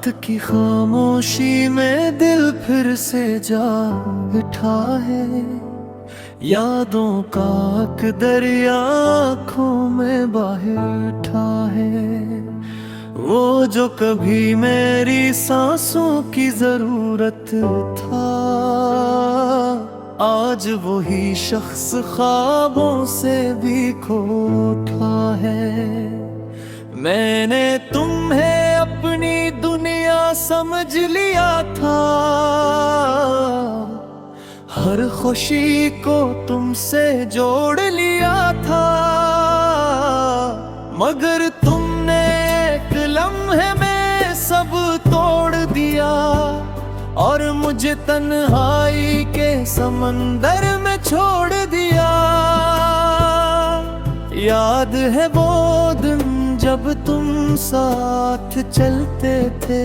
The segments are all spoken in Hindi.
रात की खामोशी में दिल फिर से जाग उठा है। यादों का एक दरिया आँखों में बैठा है। वो जो कभी मेरी सांसों की जरूरत था, आज वही शख्स ख्वाबों से भी खो उठा है। मैंने तुम्हें अपनी दुनिया समझ लिया था, हर खुशी को तुमसे जोड़ लिया था। मगर तुमने एक लम्हे में सब तोड़ दिया और मुझे तन्हाई के समंदर में छोड़ दिया। याद है वो दिन जब तुम साथ चलते थे,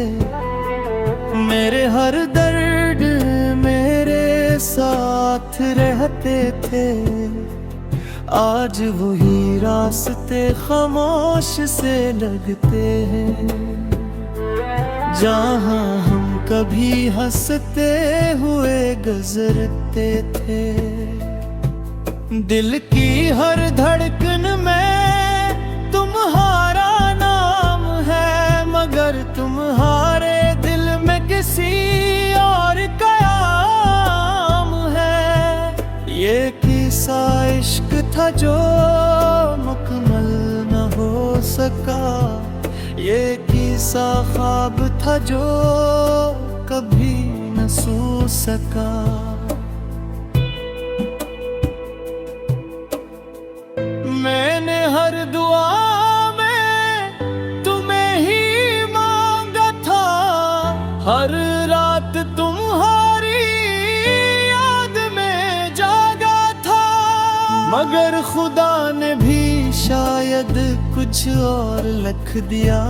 मेरे हर दर्द मेरे साथ रहते थे। आज वही रास्ते खामोश से लगते हैं, जहाँ हम कभी हंसते हुए गुजरते थे। दिल की हर धड़कन में तुम्हारा नाम है, मगर तुम्हारे दिल में किसी और का नाम है। ये किस्सा इश्क था जो मुकम्मल न हो सका, ये किस्सा ख्वाब था जो कभी न सो सका। मैंने हर दुआ में तुम्हें ही मांगा था, हर रात तुम्हारी याद में जागा था। मगर खुदा ने भी शायद कुछ और लिख दिया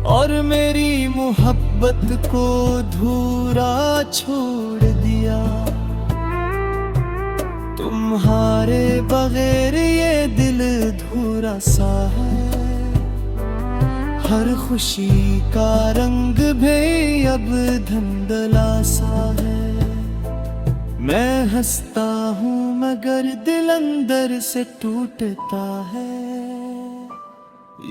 और मेरी मोहब्बत को अधूरा छोड़ दिया। तुम्हारे बगैर ये दिल अधूरा सा है, हर खुशी का रंग भी अब धुंधला सा है। मैं हंसता हूँ मगर दिल अंदर से टूटता है।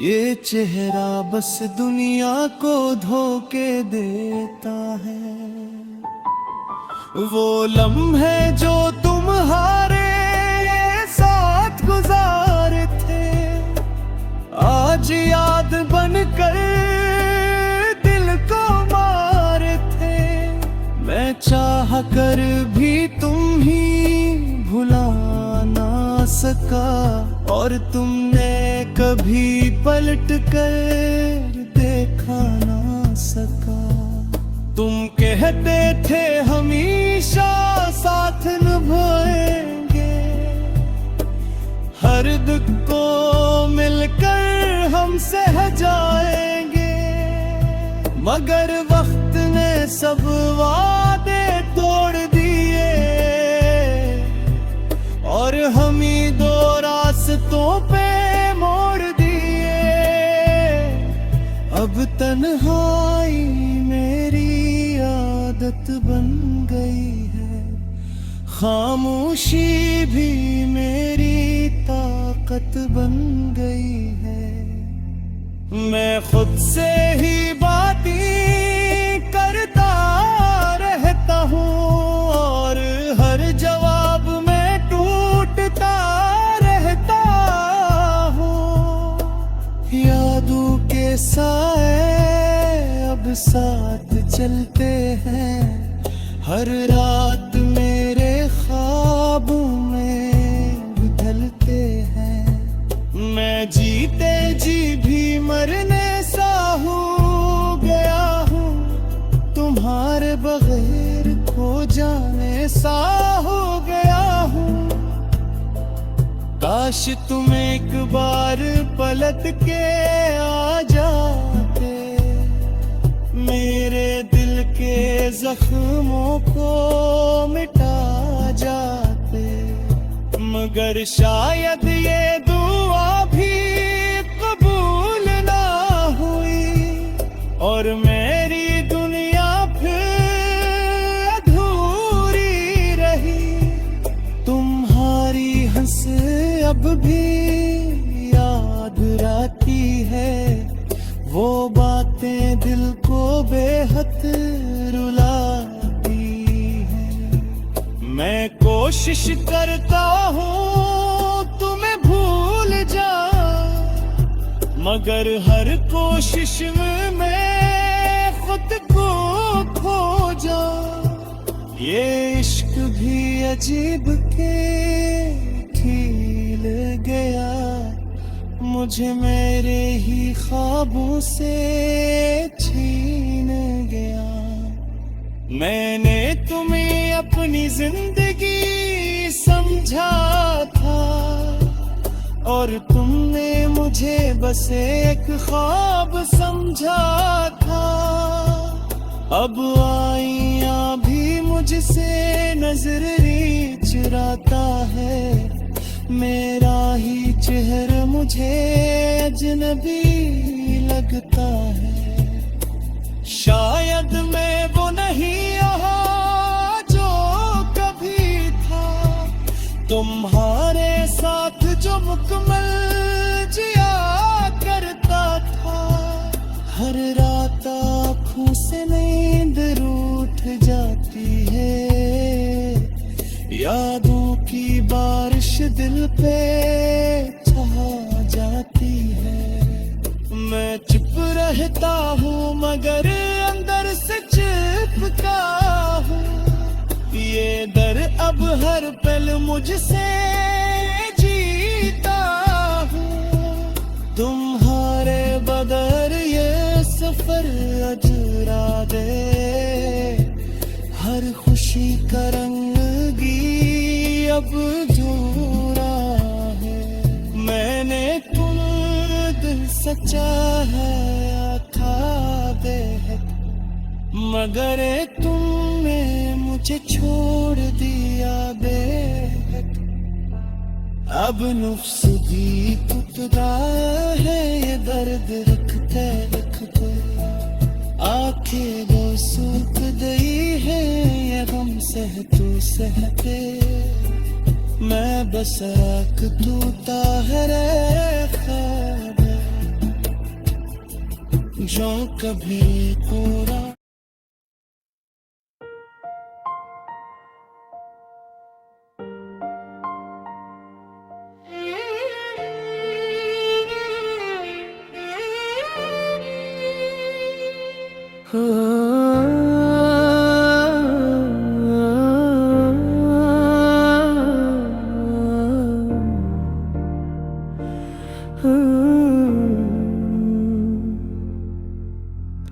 ये चेहरा बस दुनिया को धोखे देता है। वो लम्हे जो तुम्हारे साथ गुजारे थे, आज याद बनकर दिल को मारे थे। मैं चाह कर भी तुम ही भुला ना सका, और तुमने कभी पलट कर देखा ना सका। तुम कहते थे हमेशा साथ निभाएंगे, हर दुख को मिलकर हम सह जाएंगे। मगर वक्त ने सब वादे तोड़ दिए और हम ही दो रास्तों पे मोड़ दिए। अब तन्हाई मेरी आदत बन गई है, खामोशी भी मेरी ताकत बन गई है। मैं खुद से ही बातें करता रहता हूँ और हर जवाब में टूटता रहता हूँ। यादों के साए अब साथ चलते हैं, हर रात मेरे ख्वाबों में ढलते हैं। मैं जीते जी भी मरने सा हो गया हूँ, तुम्हारे बगैर खो जाने सा हो गया हूँ। काश तुम एक बार पलट के आ जाते, मेरे दिल के जख्मों को मिटा जाते। मगर शायद ये दुआ भी कबूल ना हुई, भी याद आती है, वो बातें दिल को बेहद रुलाती हैं। मैं कोशिश करता हूँ तुम्हें भूल जा, मगर हर कोशिश में मैं खुद को खो जा। ये इश्क भी अजीब के खिल गया, मुझे मेरे ही ख्वाबों से छीन गया। मैंने तुम्हें अपनी जिंदगी समझा था, और तुमने मुझे बस एक ख्वाब समझा था। अब आईया भी मुझसे नजर चुराता है, मेरा ही चेहरा मुझे अजनबी लगता है। शायद मैं वो नहीं यहाँ जो कभी था, तुम्हारे साथ जो मुकम्मल जिया करता था। हर रात आँखों से नींद रूठ जाती है, यादों की बारिश दिल पे छा जाती है। मैं चुप रहता हूँ मगर अंदर से चिपका हूँ, ये दर अब हर पल मुझसे जीता हूँ। तुम्हारे बगैर ये सफर अधूरा दे, हर खुशी का रंग अब जोरा है। मैंने तुम दिल सच्चा है आखा दे, मगर तुमने मुझे छोड़ दिया बेहद। अब नुफ्स भी टूटा है, ये दर्द रखते रखते आंखें वो सूख गई है। ये गम सहते सहते मैं बस राख टूटा है रे ख्वाब, जो कभी पूरा।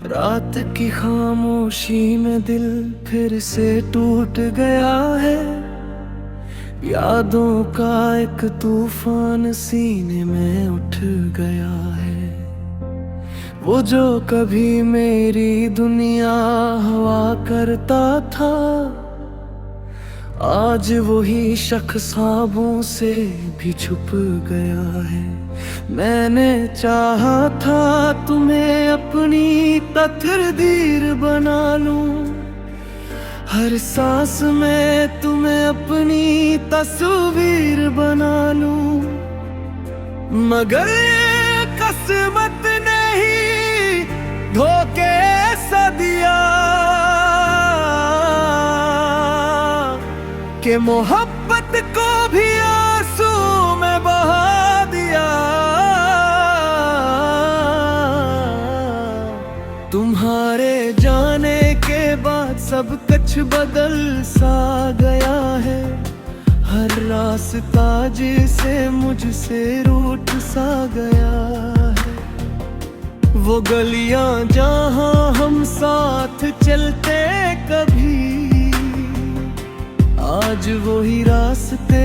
रात की खामोशी में दिल फिर से टूट गया है, यादों का एक तूफान सीने में उठ गया है। वो जो कभी मेरी दुनिया हवा करता था, आज वही शख्स ख्वाबों से भी छुप गया है। मैंने चाहा था तुम्हें अपनी तकदीर बना लूं, हर सांस में तुम्हें अपनी तस्वीर बना लूं, मगर ये किस्मत ने ही धोखे सा दिया कि मोहब्बत को भी आंसू में बहा दिया। तुम्हारे जाने के बाद सब कुछ बदल सा गया है, हर रास्ता जिसे मुझसे रूठ सा गया है। वो गलियां जहां हम साथ चलते कभी, आज वही रास्ते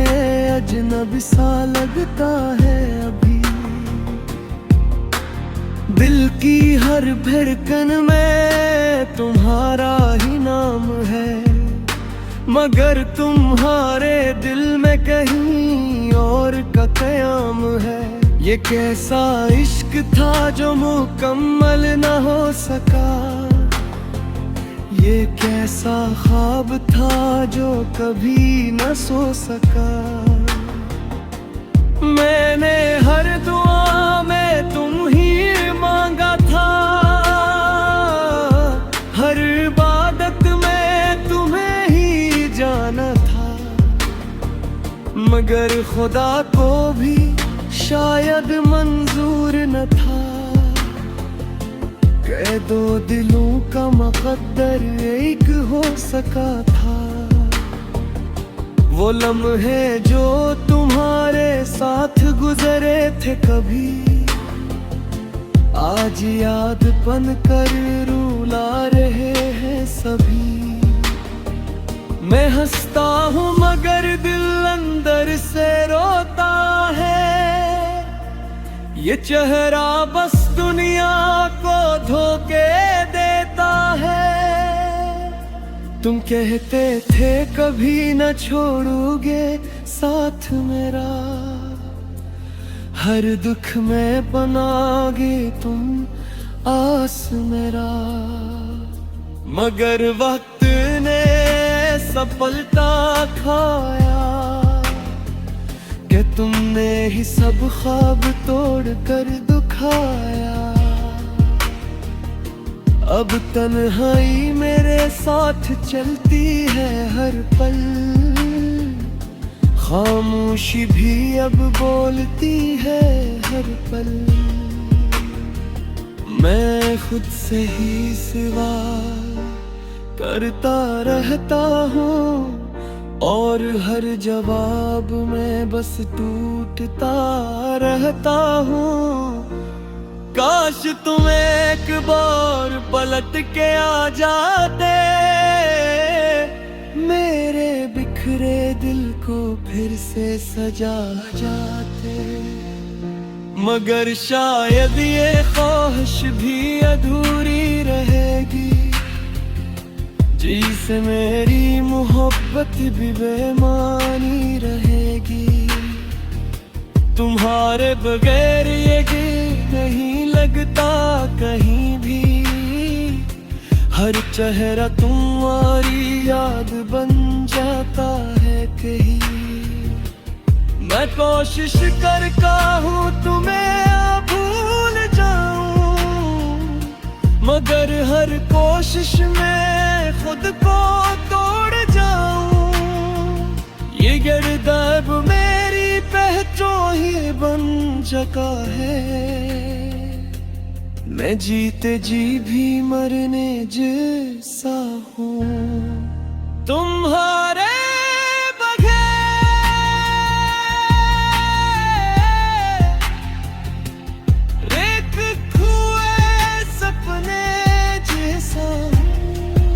अजनबी सा लगता है अभी। दिल की हर धड़कन में तुम्हारा ही नाम है, मगर तुम्हारे दिल में कहीं और का कयाम है। ये कैसा इश्क था जो मुकम्मल न हो सका, ये कैसा ख्वाब था जो कभी न सो सका। मैंने हर दुआ में तुम ही मांगा था, हर इबादत में तुम्हें ही जाना था। मगर खुदा को भी शायद मंजूर न था कि दो दिलों का मुकद्दर एक हो सका था। वो लम्हे जो तुम्हारे साथ गुजरे थे कभी, आज याद बन कर रुला रहे हैं सभी। मैं हंसता हूँ मगर दिल अंदर से रोता है, ये चेहरा बस दुनिया को धोखे देता है। तुम कहते थे कभी न छोड़ोगे साथ मेरा, हर दुख में बनागे तुम आस मेरा। मगर वक्त ने सफलता खाया कि तुमने ही सब ख्वाब तोड़ कर दुखाया। अब तन्हाई मेरे साथ चलती है हर पल, खामोशी भी अब बोलती है हर पल। मैं खुद से ही सवाल करता रहता हूँ और हर जवाब में बस टूटता रहता हूँ। काश तुम एक बार पलट के आ जाते, मेरे बिखरे दिल को फिर से सजा जाते। मगर शायद ये ख्वाहिश भी अधूरी रहेगी, जिसे मेरी मोहब्बत भी बेमानी रहेगी। तुम्हारे बगैर ये नहीं लगता कहीं भी, हर चेहरा तुम्हारी याद बन जाता है कहीं। मैं कोशिश करता हूँ तुम्हें भूल जाऊं, मगर हर कोशिश में खुद को तोड़ जाऊं। ये गिरदाब मेरी पहचान ही बन चुका है, मैं जीते जी भी मरने जैसा हूँ। तुम्हारे बगैर एक खोए सपने जैसा हूँ,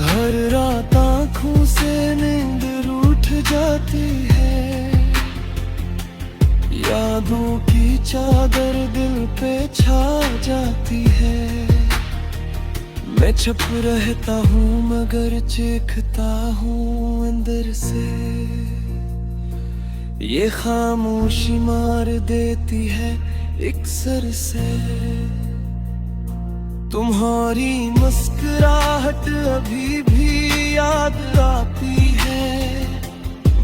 हर रात आँखों से नींद रूठ जाती है। यादों की चादर दिल पे छा जाती है। मैं छुप रहता हूँ मगर चीखता हूँ अंदर से, ये खामोशी मार देती है एक सर से। तुम्हारी मुस्कुराहट अभी भी याद आती है,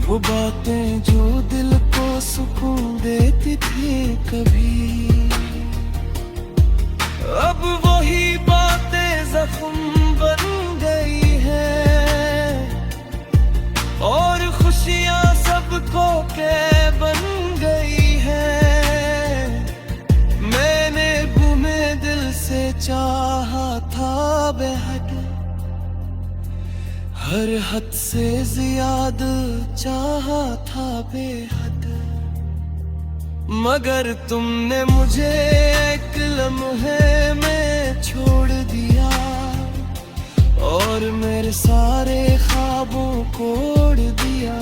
वो बातें जो दिल को सुकून देती थी कभी। अब वही बातें जख्म बन गई हैं और खुशियां सबको के बन गई हैं। मैंने घूमे दिल से चाहा था बेहद, हर हद से ज्यादा चाहा था बेहद। मगर तुमने मुझे एक लम्हे में छोड़ दिया और मेरे सारे ख्वाबों को उड़ दिया।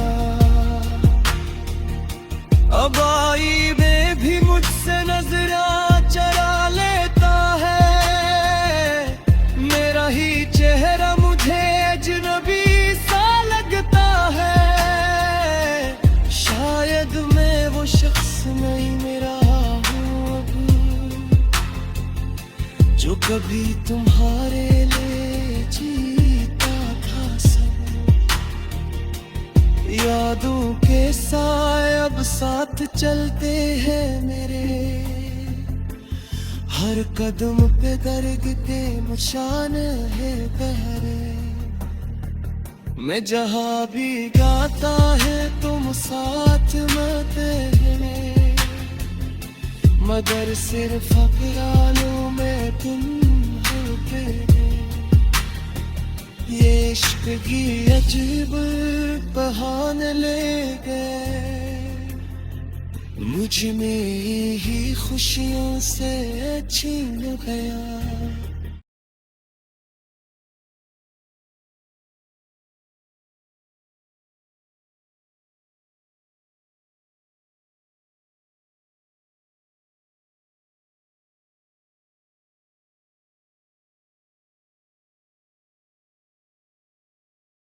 अब आई में भी मुझसे नजरा चरा लेता है, मेरा ही चेहरा मुझे अजनबी सा लगता है। शायद मैं वो शख्स नहीं मेरा हूँ अब, जो कभी तुम्हारे लिए जीता था सब। यादों के साए अब ख्वाब साथ चलते हैं मेरे, हर कदम पे दर्द के निशान है गहरे। मैं जहाँ भी गाता है तुम साथ मत हैं, मगर सिर्फ ख्यालों में तुम हो तेरे। ये इश्क की अजीब बहान ले गए, मुझ में ही खुशियों से छीन गया।